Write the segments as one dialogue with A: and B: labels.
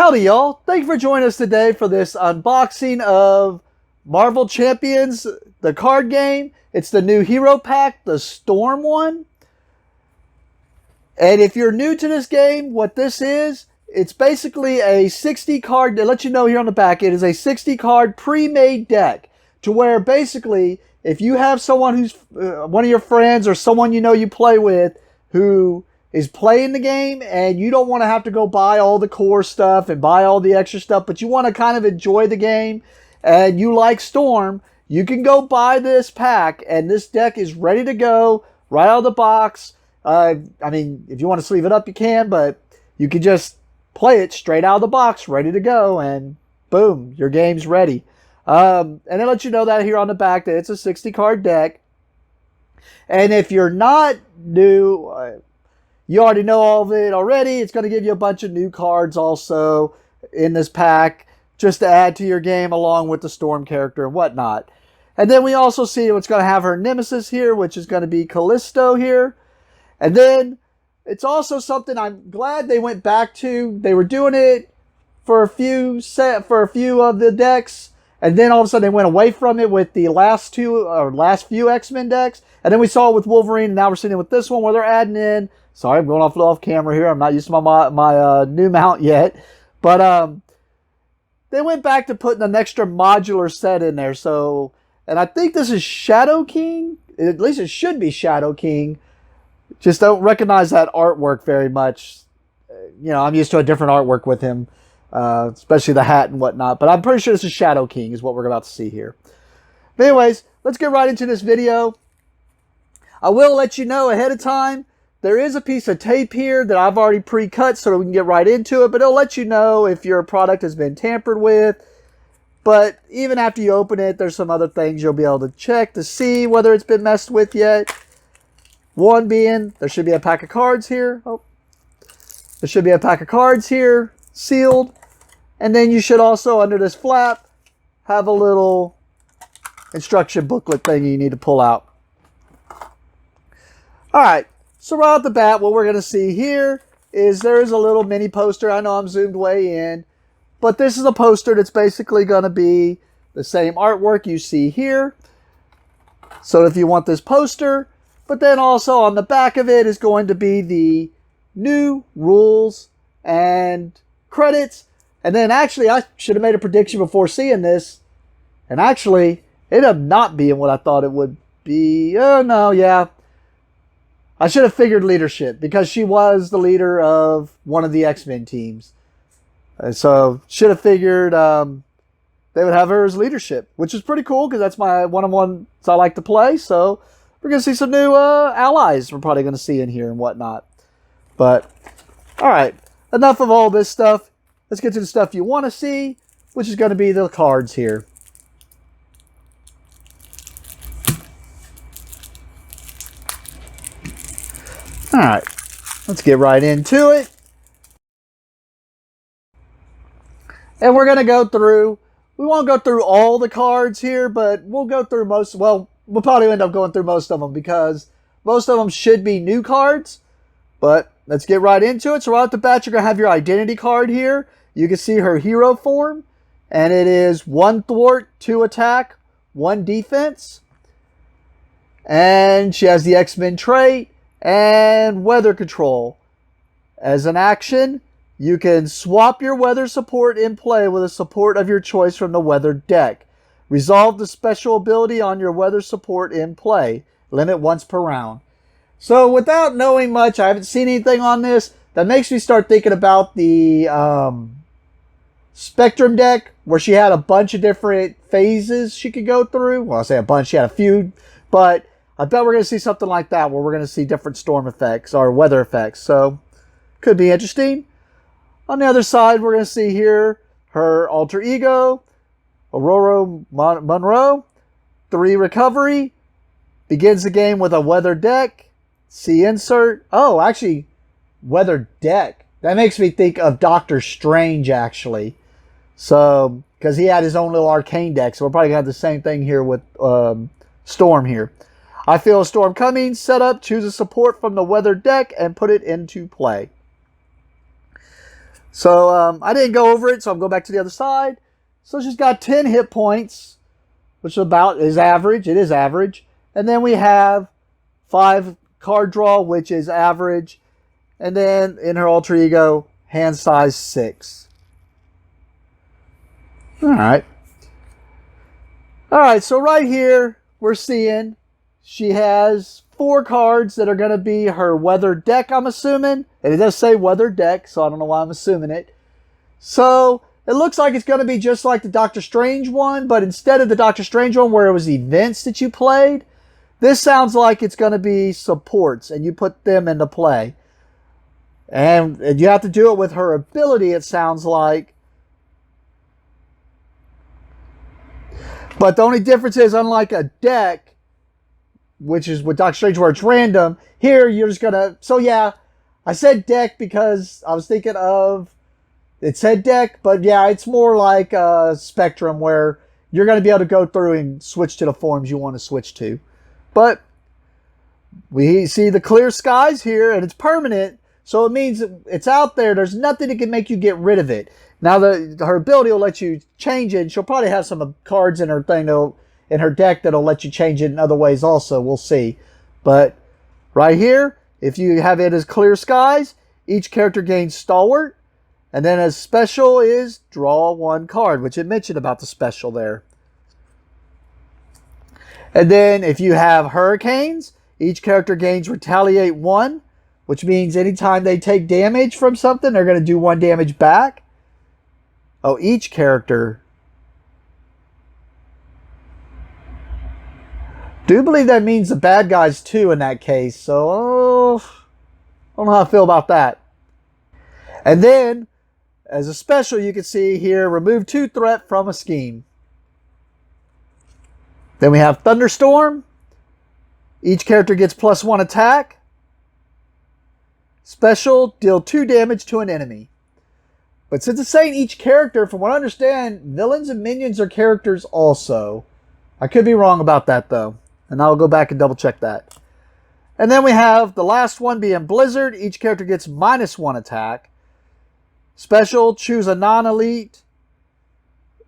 A: Howdy y'all, thank you for joining us today for this unboxing of Marvel Champions, the card game. It's the new hero pack, the Storm one. And if you're new to this game, what this is, it's basically a 60 card, to let you know here on the back, it is a 60 card pre-made deck. To where basically, if you have someone who's one of your friends or someone you know you play with who is playing the game and you don't want to have to go buy all the core stuff and buy all the extra stuff, but you want to kind of enjoy the game and you like Storm, you can go buy this pack and this deck is ready to go right out of the box. I mean, if you want to sleeve it up, you can, but you can just play it straight out of the box, ready to go, and boom, your game's ready. And it lets you know that here on the back that it's a 60 card deck. And if you're not new, you already know all of it already. It's going to give you a bunch of new cards also in this pack just to add to your game along with the Storm character and whatnot. And then we also see it's going to have her nemesis here, which is going to be Callisto here. And then it's also something I'm glad they went back to. They were doing it for a few of the decks, and then all of a sudden they went away from it with the last few X-Men decks. And then we saw it with Wolverine, and now we're seeing it with this one where they're adding in. Sorry, I'm going off camera here. I'm not used to my new mount yet, but they went back to putting an extra modular set in there. So, and I think this is Shadow King. At least it should be Shadow King. Just don't recognize that artwork very much. You know, I'm used to a different artwork with him, especially the hat and whatnot. But I'm pretty sure this is Shadow King is what we're about to see here. But anyways, let's get right into this video. I will let you know ahead of time, there is a piece of tape here that I've already pre-cut so that we can get right into it. But it'll let you know if your product has been tampered with. But even after you open it, there's some other things you'll be able to check to see whether it's been messed with yet. One being, there should be a pack of cards here. Oh, there should be a pack of cards here, sealed. And then you should also, under this flap, have a little instruction booklet thing you need to pull out. Alright, so right off the bat, what we're going to see here is there is a little mini poster. I know I'm zoomed way in, but this is a poster that's basically going to be the same artwork you see here. So if you want this poster, but then also on the back of it is going to be the new rules and credits. And then actually, I should have made a prediction before seeing this. And actually, it ended up not being what I thought it would be. Oh, no, yeah. I should have figured leadership because she was the leader of one of the X-Men teams. So, should have figured they would have her as leadership, which is pretty cool because that's my one-on-ones I like to play. So, we're going to see some new allies we're probably going to see in here and whatnot. But, alright. Enough of all this stuff. Let's get to the stuff you want to see, which is going to be the cards here. Alright. Let's get right into it. And we're going to go through. We won't go through all the cards here, but we'll go through most. Well, we'll probably end up going through most of them because most of them should be new cards. But let's get right into it. So right off the bat, you're going to have your identity card here. You can see her hero form. And it is 1 thwart, 2 attack, 1 defense. And she has the X-Men trait and weather control. As an action, you can swap your weather support in play with a support of your choice from the weather deck. Resolve the special ability on your weather support in play. Limit once per round. So without knowing much, I haven't seen anything on this. That makes me start thinking about the Spectrum deck where she had a bunch of different phases she could go through. Well, I say a bunch. She had a few. But I bet we're going to see something like that where we're going to see different storm effects or weather effects. So could be interesting. On the other side, we're going to see here her alter ego. Aurora Monroe, 3 recovery, begins the game with a weather deck, see insert. Oh, actually, weather deck. That makes me think of Doctor Strange, actually. So, because he had his own little arcane deck, so we're probably going to have the same thing here with Storm here. I feel a storm coming, set up, choose a support from the weather deck, and put it into play. So I didn't go over it, so I'm going back to the other side. So she's got 10 hit points, which is average. It is average. And then we have 5 card draw, which is average. And then in her alter ego, hand size 6. All right. All right, so right here, we're seeing she has 4 cards that are going to be her weather deck, I'm assuming. And it does say weather deck, so I don't know why I'm assuming it. So it looks like it's going to be just like the Doctor Strange one, but instead of the Doctor Strange one where it was events that you played, this sounds like it's going to be supports, and you put them into play. And you have to do it with her ability, it sounds like. But the only difference is, unlike a deck, which is with Doctor Strange where it's random, here you're just going to... So yeah, I said deck because I was thinking of... It said deck, but yeah, it's more like a Spectrum where you're going to be able to go through and switch to the forms you want to switch to. But we see the clear skies here, and it's permanent, so it means it's out there. There's nothing that can make you get rid of it. Now, her ability will let you change it. She'll probably have some cards in her thing, in her deck, that'll let you change it in other ways also. We'll see. But right here, if you have it as clear skies, each character gains Stalwart. And then as special is draw 1 card, which it mentioned about the special there. And then if you have Hurricanes, each character gains Retaliate 1, which means anytime they take damage from something, they're going to do 1 damage back. Oh, each character. Do believe that means the bad guys too in that case. So, I don't know how I feel about that. And then, as a special, you can see here, remove 2 threat from a scheme. Then we have Thunderstorm. Each character gets +1 attack. Special, deal 2 damage to an enemy. But since it's saying each character, from what I understand, villains and minions are characters also. I could be wrong about that though. And I'll go back and double check that. And then we have the last one being Blizzard. Each character gets -1 attack. Special, choose a non-elite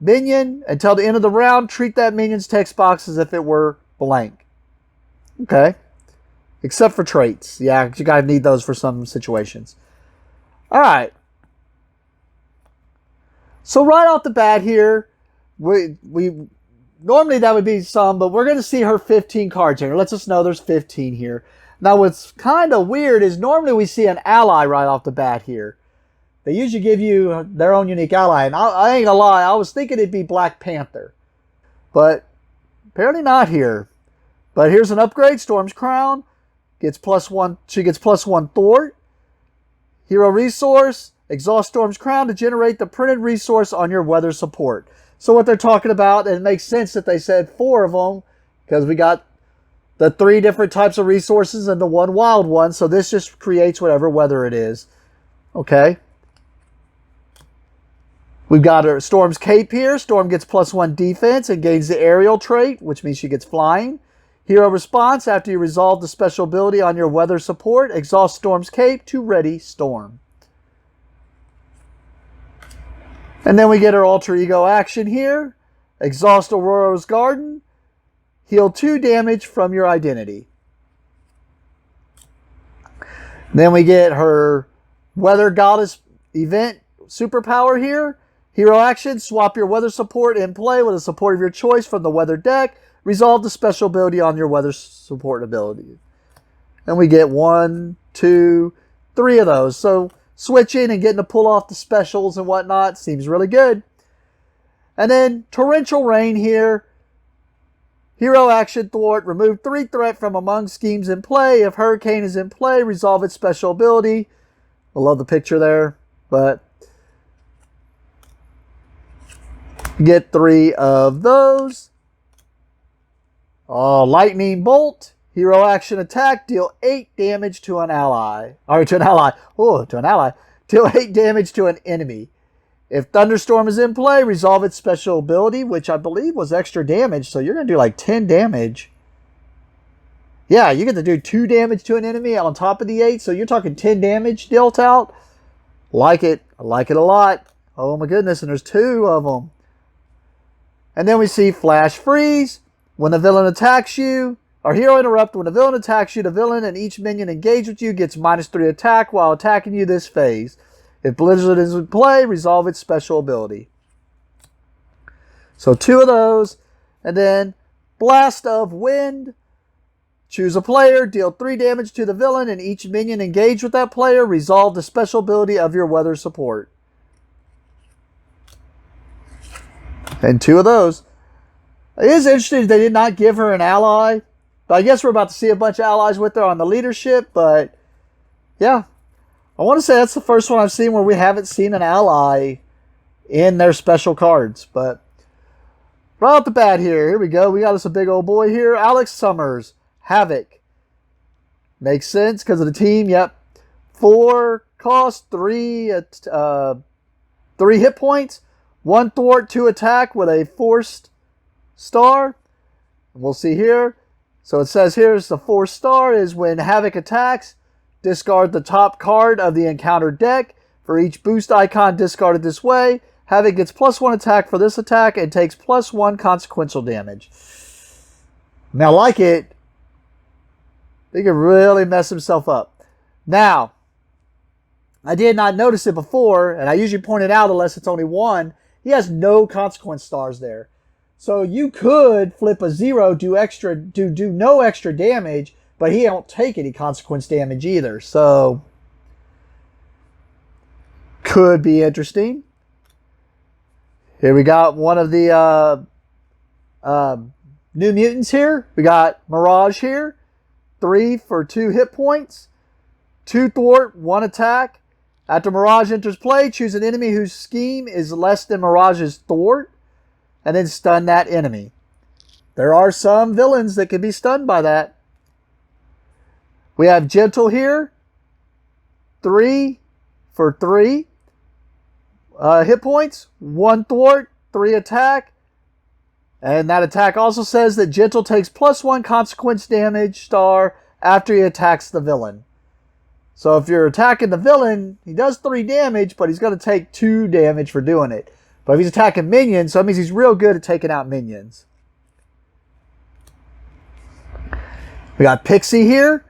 A: minion. Until the end of the round, treat that minion's text box as if it were blank. Okay. Except for traits. Yeah, you gotta need those for some situations. Alright. So right off the bat here, we normally that would be some, but we're going to see her 15 cards here. It lets us know there's 15 here. Now what's kind of weird is normally we see an ally right off the bat here. They usually give you their own unique ally. And I ain't gonna lie, I was thinking it'd be Black Panther. But apparently not here. But here's an upgrade. Storm's Crown. Gets +1. She gets +1 Thwart. Hero resource. Exhaust Storm's Crown to generate the printed resource on your weather support. So what they're talking about, and it makes sense that they said 4 of them, because we got the 3 different types of resources and the 1 wild one. So this just creates whatever weather it is. Okay. We've got her Storm's Cape here. Storm gets +1 defense and gains the aerial trait, which means she gets flying. Hero response, after you resolve the special ability on your weather support, exhaust Storm's Cape to ready Storm. And then we get her alter ego action here. Exhaust Aurora's Garden. Heal 2 damage from your identity. Then we get her Weather Goddess event superpower here. Hero action, swap your weather support in play with a support of your choice from the weather deck. Resolve the special ability on your weather support ability. And we get 1, 2, 3 of those. So switching and getting to pull off the specials and whatnot seems really good. And then Torrential Rain here. Hero action thwart. Remove 3 threat from among schemes in play. If Hurricane is in play, resolve its special ability. I love the picture there. But get 3 of those. Lightning Bolt. Hero action attack. Deal 8 damage to an ally. Or to an ally. Oh, to an ally. Deal 8 damage to an enemy. If Thunderstorm is in play, resolve its special ability, which I believe was extra damage. So you're going to do like 10 damage. Yeah, you get to do 2 damage to an enemy on top of the 8. So you're talking 10 damage dealt out. Like it. I like it a lot. Oh my goodness, and there's 2 of them. And then we see Flash Freeze. When the villain attacks you, or Hero Interrupt, when the villain attacks you, the villain and each minion engaged with you gets -3 attack while attacking you this phase. If Blizzard is in play, resolve its special ability. So 2 of those. And then Blast of Wind. Choose a player, deal 3 damage to the villain and each minion engaged with that player. Resolve the special ability of your weather support. And 2 of those. It is interesting they did not give her an ally. But I guess we're about to see a bunch of allies with her on the leadership. But yeah, I want to say that's the first one I've seen where we haven't seen an ally in their special cards. But right off the bat here we go. We got us a big old boy here. Alex Summers, Havoc. Makes sense because of the team. Yep. 4 cost, 3 hit points. 1 thwart, 2 attack with a forced star. We'll see here. So it says here is the 4th star is when Havoc attacks, discard the top card of the encounter deck. For each boost icon discarded this way, Havoc gets +1 attack for this attack and takes +1 consequential damage. Now, like it, he can really mess himself up. Now, I did not notice it before, and I usually point it out unless it's only 1. He has no consequence stars there. So you could flip a 0, do no extra damage, but he don't take any consequence damage either. So could be interesting. Here we got one of the New Mutants here. We got Mirage here. 3 for 2 hit points. 2 thwart, 1 attack. After Mirage enters play, choose an enemy whose scheme is less than Mirage's thwart, and then stun that enemy. There are some villains that can be stunned by that. We have Gentle here. 3 for 3 hit points. 1 thwart, 3 attack. And that attack also says that Gentle takes +1 consequence damage star after he attacks the villain. So if you're attacking the villain, he does 3 damage, but he's going to take 2 damage for doing it. But if he's attacking minions, so that means he's real good at taking out minions. We got Pixie here.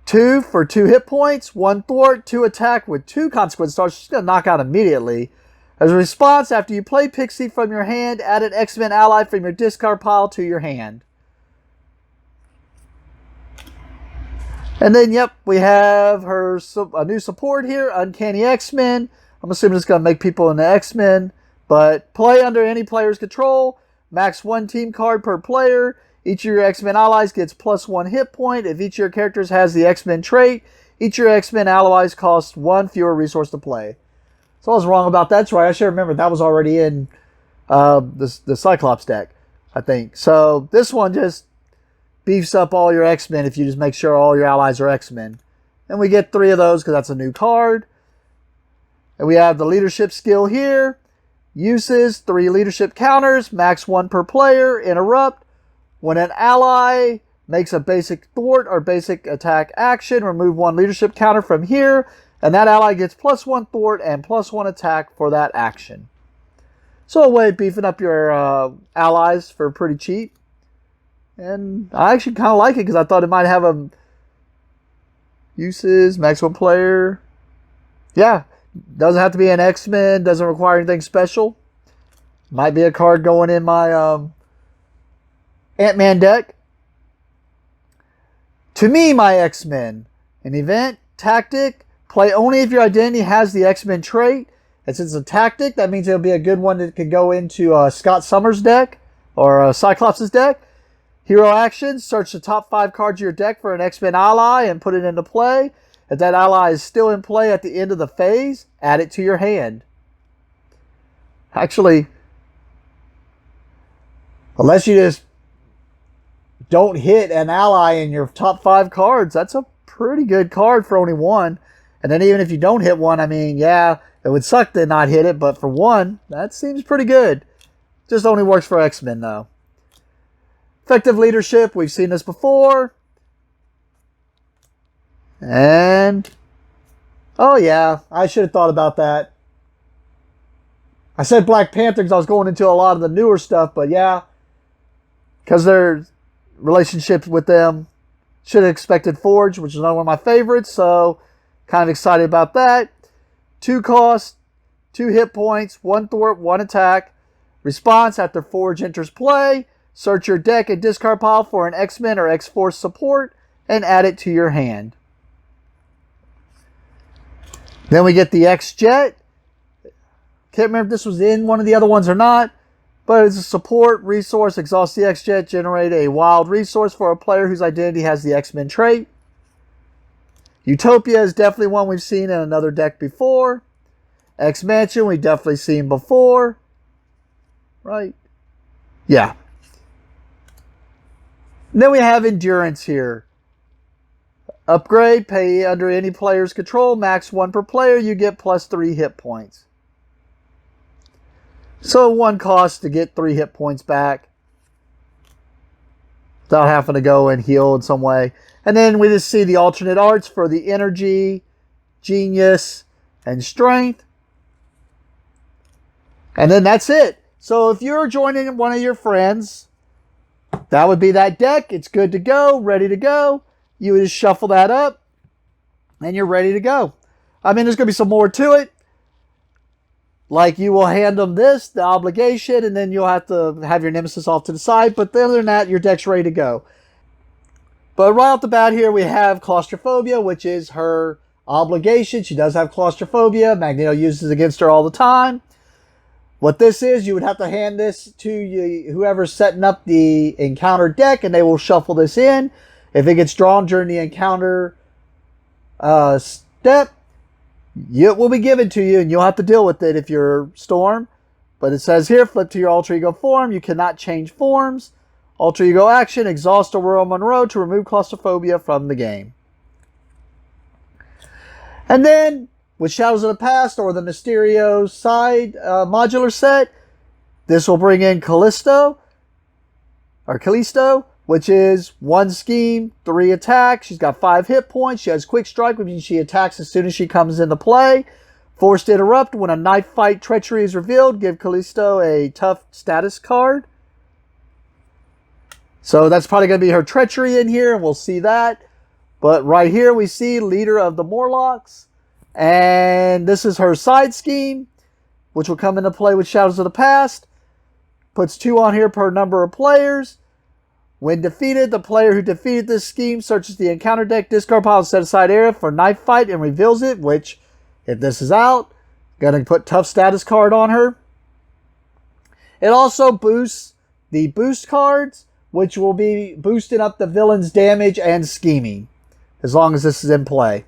A: 2 for 2 hit points, 1 thwart, 2 attack with 2 consequence stars. She's going to knock out immediately. As a response, after you play Pixie from your hand, add an X-Men ally from your discard pile to your hand. And then, yep, we have a new support here, Uncanny X-Men. I'm assuming it's going to make people into X-Men. But play under any player's control. Max 1 team card per player. Each of your X-Men allies gets +1 hit point. If each of your characters has the X-Men trait, each of your X-Men allies cost 1 fewer resource to play. So I was wrong about that. That's right. I should remember that was already in the Cyclops deck, I think. So this one just beefs up all your X-Men if you just make sure all your allies are X-Men. And we get 3 of those because that's a new card. And we have the leadership skill here. Uses 3 leadership counters, max 1 per player. Interrupt. When an ally makes a basic thwart or basic attack action, remove 1 leadership counter from here. And that ally gets +1 thwart and +1 attack for that action. So a way of beefing up your allies for pretty cheap. And I actually kind of like it because I thought it might have a uses, max 1 player. Yeah, doesn't have to be an X-Men, doesn't require anything special. Might be a card going in my Ant-Man deck. To me, my X-Men, an event, tactic, play only if your identity has the X-Men trait. And since it's a tactic, that means it'll be a good one that could go into Scott Summers' deck or Cyclops' deck. Hero actions, search the top 5 cards of your deck for an X-Men ally and put it into play. If that ally is still in play at the end of the phase, add it to your hand. Actually, unless you just don't hit an ally in your top 5 cards, that's a pretty good card for only 1. And then even if you don't hit 1, I mean, yeah, it would suck to not hit it, but for 1, that seems pretty good. Just only works for X-Men, though. Effective leadership, we've seen this before. And Oh, yeah. I should have thought about that. I said Black Panther because I was going into a lot of the newer stuff, but yeah. Because their relationships with them. Should have expected Forge, which is another one of my favorites, so kind of excited about that. 2 cost, 2 hit points, 1 thwart, 1 attack. Response after Forge enters play. Search your deck and discard pile for an X-Men or X-Force support and add it to your hand. Then we get the X-Jet. Can't remember if this was in one of the other ones or not, but it's a support resource. Exhaust the X-Jet. Generate a wild resource for a player whose identity has the X-Men trait. Utopia is definitely one we've seen in another deck before. X-Mansion we've definitely seen before. Right? Yeah. And then we have Endurance here. Upgrade, pay under any player's control, max 1 per player, you get plus 3 hit points. So 1 cost to get 3 hit points back without having to go and heal in some way. And then we just see the alternate arts for the Energy, Genius, and Strength. And then that's it. So if you're joining one of your friends, that would be that deck. It's good to go, ready to go. You would just shuffle that up, and you're ready to go. I mean, there's going to be some more to it. Like, you will hand them this, the obligation, and then you'll have to have your Nemesis off to the side. But other than that, your deck's ready to go. But right off the bat here, we have Claustrophobia, which is her obligation. She does have claustrophobia. Magneto uses it against her all the time. What this is, you would have to hand this to whoever's setting up the encounter deck, and they will shuffle this in. If it gets drawn during the encounter step, it will be given to you, and you'll have to deal with it if you're Storm. But it says here, flip to your alter ego form. You cannot change forms. Alter ego action, exhaust Aurora Monroe to remove claustrophobia from the game. And then, with Shadows of the Past or the Mysterio side modular set, this will bring in Callisto, which is 1 scheme, 3 attack. She's got 5 hit points. She has quick strike, which means she attacks as soon as she comes into play. Forced Interrupt. When a knife fight treachery is revealed, give Callisto a tough status card. So that's probably going to be her treachery in here, and we'll see that. But right here we see Leader of the Morlocks. And this is her side scheme, which will come into play with Shadows of the Past. Puts 2 on here per number of players. When defeated, the player who defeated this scheme searches the encounter deck, discard pile, set aside area for knife fight, and reveals it, which, if this is out, gonna put tough status card on her. It also boosts the boost cards, which will be boosting up the villain's damage and scheming, as long as this is in play.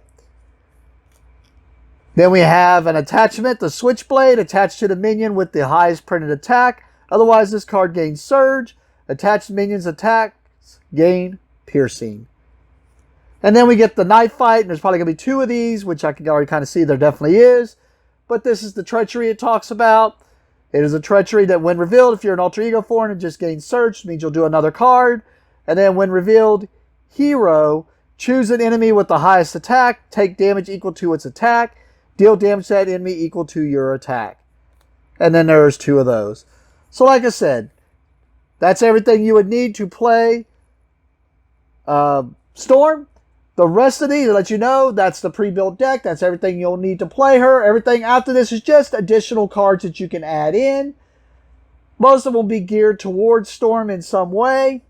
A: Then we have an attachment, the Switchblade, attached to the minion with the highest printed attack. Otherwise, this card gains Surge. Attached minions' attacks gain Piercing. And then we get the Knife Fight, and there's probably going to be 2 of these, which I can already kind of see there definitely is. But this is the Treachery it talks about. It is a Treachery that when revealed, if you're an alter ego form, it just gains Surge, means you'll do another card. And then when revealed, Hero, choose an enemy with the highest attack, take damage equal to its attack, deal damage to that enemy equal to your attack. And then there's 2 of those. So like I said, that's everything you would need to play Storm. The rest of these, to let you know, that's the pre-built deck. That's everything you'll need to play her. Everything after this is just additional cards that you can add in. Most of them will be geared towards Storm in some way.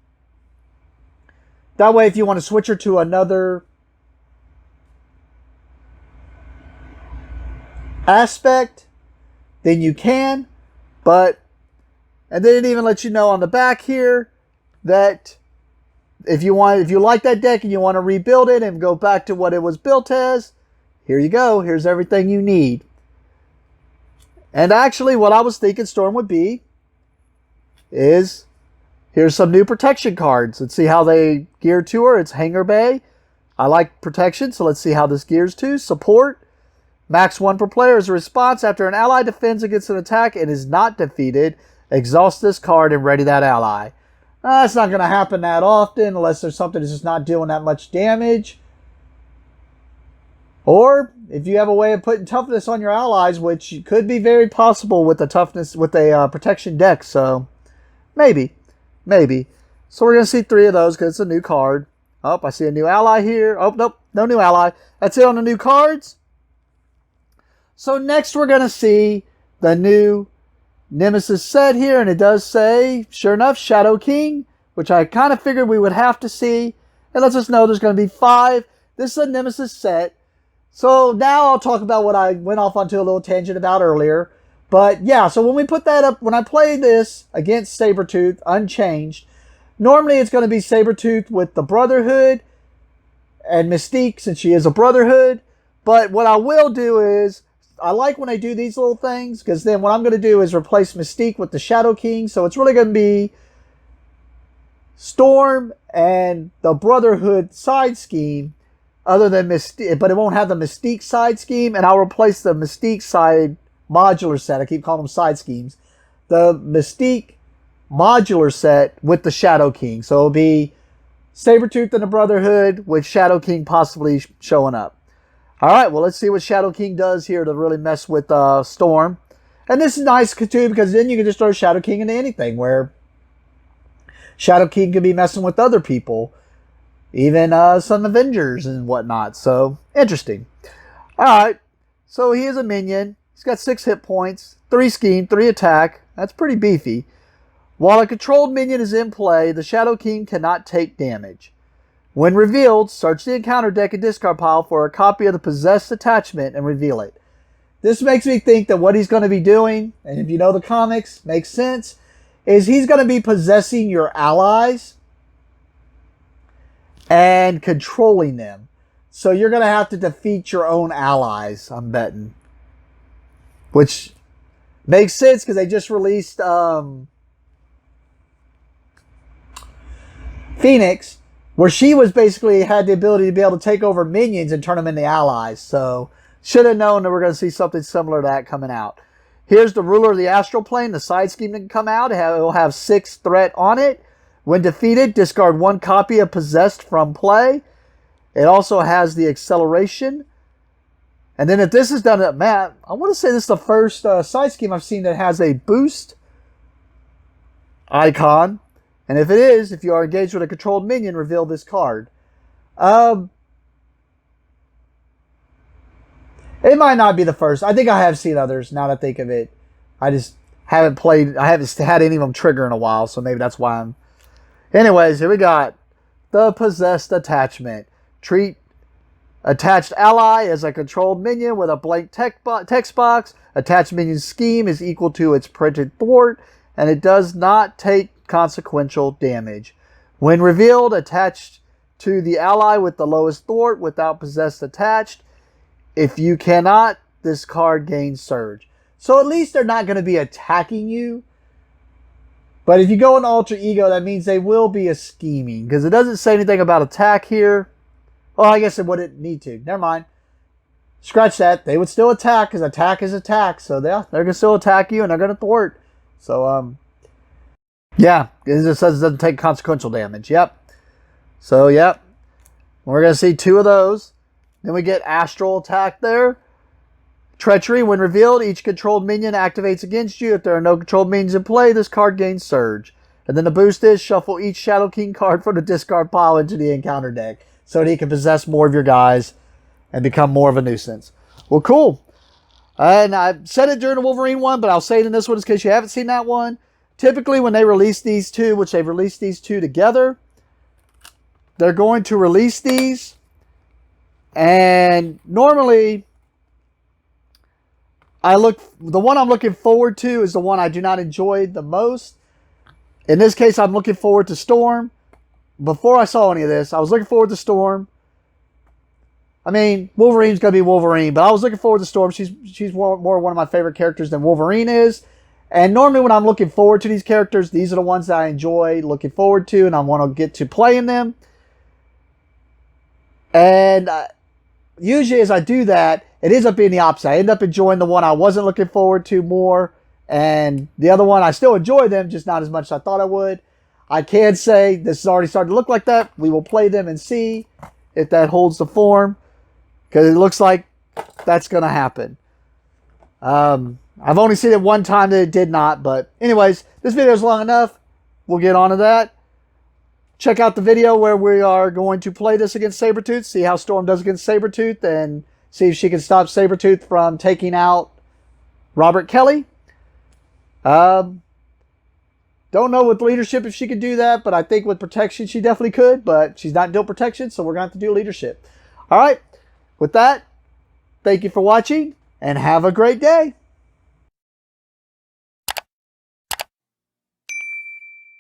A: That way, if you want to switch her to another aspect, then you can. And they didn't even let you know on the back here that if you like that deck and you want to rebuild it and go back to what it was built as, here you go. Here's everything you need. And actually, what I was thinking Storm would be is, here's some new protection cards. Let's see how they gear to her. It's Hangar Bay. I like protection, so let's see how this gears to. Support. Max 1 per player as a response. After an ally defends against an attack and is not defeated, exhaust this card and ready that ally. That's not going to happen that often unless there's something that's just not doing that much damage. Or if you have a way of putting toughness on your allies, which could be very possible with the toughness, with a protection deck. So maybe. So we're going to see 3 of those because it's a new card. Oh, I see a new ally here. Oh, nope, no new ally. That's it on the new cards. So next we're going to see the new Nemesis set here. And it does say, sure enough, Shadow King, which I kind of figured we would have to see. It lets us know there's going to be 5. This is a Nemesis set. So now I'll talk about what I went off onto a little tangent about earlier. But yeah, so when we put that up, when I play this against Sabretooth unchanged, normally it's going to be Sabretooth with the Brotherhood and Mystique since she is a Brotherhood. But what I will do is, I like when I do these little things because then what I'm going to do is replace Mystique with the Shadow King. So it's really going to be Storm and the Brotherhood side scheme other than Mystique, but it won't have the Mystique side scheme, and I'll replace the Mystique side modular set. I keep calling them side schemes. The Mystique modular set with the Shadow King. So it'll be Sabretooth and the Brotherhood with Shadow King possibly showing up. All right, well, let's see what Shadow King does here to really mess with Storm. And this is nice, too, because then you can just throw Shadow King into anything, where Shadow King could be messing with other people, even some Avengers and whatnot. So, interesting. All right, so he is a minion. He's got 6 hit points, 3 scheme, 3 attack. That's pretty beefy. While a controlled minion is in play, the Shadow King cannot take damage. When revealed, search the encounter deck and discard pile for a copy of the possessed attachment and reveal it. This makes me think that what he's going to be doing, and if you know the comics, makes sense, is he's going to be possessing your allies and controlling them. So you're going to have to defeat your own allies, I'm betting. Which makes sense because they just released Phoenix, where she was basically had the ability to be able to take over minions and turn them into allies. So should have known that we're going to see something similar to that coming out. Here's the Ruler of the Astral Plane, the side scheme that can come out. It will have 6 threat on it. When defeated, discard 1 copy of Possessed from play. It also has the acceleration. And then if this is done at Matt, I want to say this is the first side scheme I've seen that has a boost icon. And if it is, if you are engaged with a controlled minion, reveal this card. It might not be the first. I think I have seen others now that I think of it. I just haven't played, I haven't had any of them trigger in a while, so maybe that's why I'm... Anyways, here we got the Possessed Attachment. Treat attached ally as a controlled minion with a blank text box. Attached minion scheme is equal to its printed thwart, and it does not take consequential damage. When revealed, attached to the ally with the lowest thwart without Possessed attached. If you cannot, this card gains Surge. So at least they're not going to be attacking you. But if you go in Alter Ego, that means they will be a scheming. Because it doesn't say anything about attack here. Well, I guess it wouldn't need to. Never mind. Scratch that. They would still attack because attack is attack. So yeah, they're going to still attack you and they're going to thwart. So, yeah. It just says it doesn't take consequential damage. Yep. So, yep. We're going to see 2 of those. Then we get Astral Attack there. Treachery. When revealed, each controlled minion activates against you. If there are no controlled minions in play, this card gains Surge. And then the boost is shuffle each Shadow King card from the discard pile into the encounter deck so that he can possess more of your guys and become more of a nuisance. Well, cool. And I said it during the Wolverine one, but I'll say it in this one in case you haven't seen that one. Typically, when they release these 2, which they've released these 2 together, they're going to release these. And normally, the one I'm looking forward to is the one I do not enjoy the most. In this case, I'm looking forward to Storm. Before I saw any of this, I was looking forward to Storm. I mean, Wolverine's going to be Wolverine, but I was looking forward to Storm. She's more one of my favorite characters than Wolverine is. And normally when I'm looking forward to these characters, these are the ones that I enjoy looking forward to, and I want to get to playing them. And usually as I do that, it ends up being the opposite. I end up enjoying the one I wasn't looking forward to more, and the other one, I still enjoy them, just not as much as I thought I would. I can say this is already starting to look like that. We will play them and see if that holds the form. because it looks like that's going to happen. I've only seen it one time that it did not, but anyways, this video is long enough. We'll get on to that. Check out the video where we are going to play this against Sabretooth, see how Storm does against Sabretooth, and see if she can stop Sabretooth from taking out Robert Kelly. Don't know with leadership if she could do that, but I think with protection she definitely could, but she's not dealt protection, so we're going to have to do leadership. All right, with that, thank you for watching, and have a great day.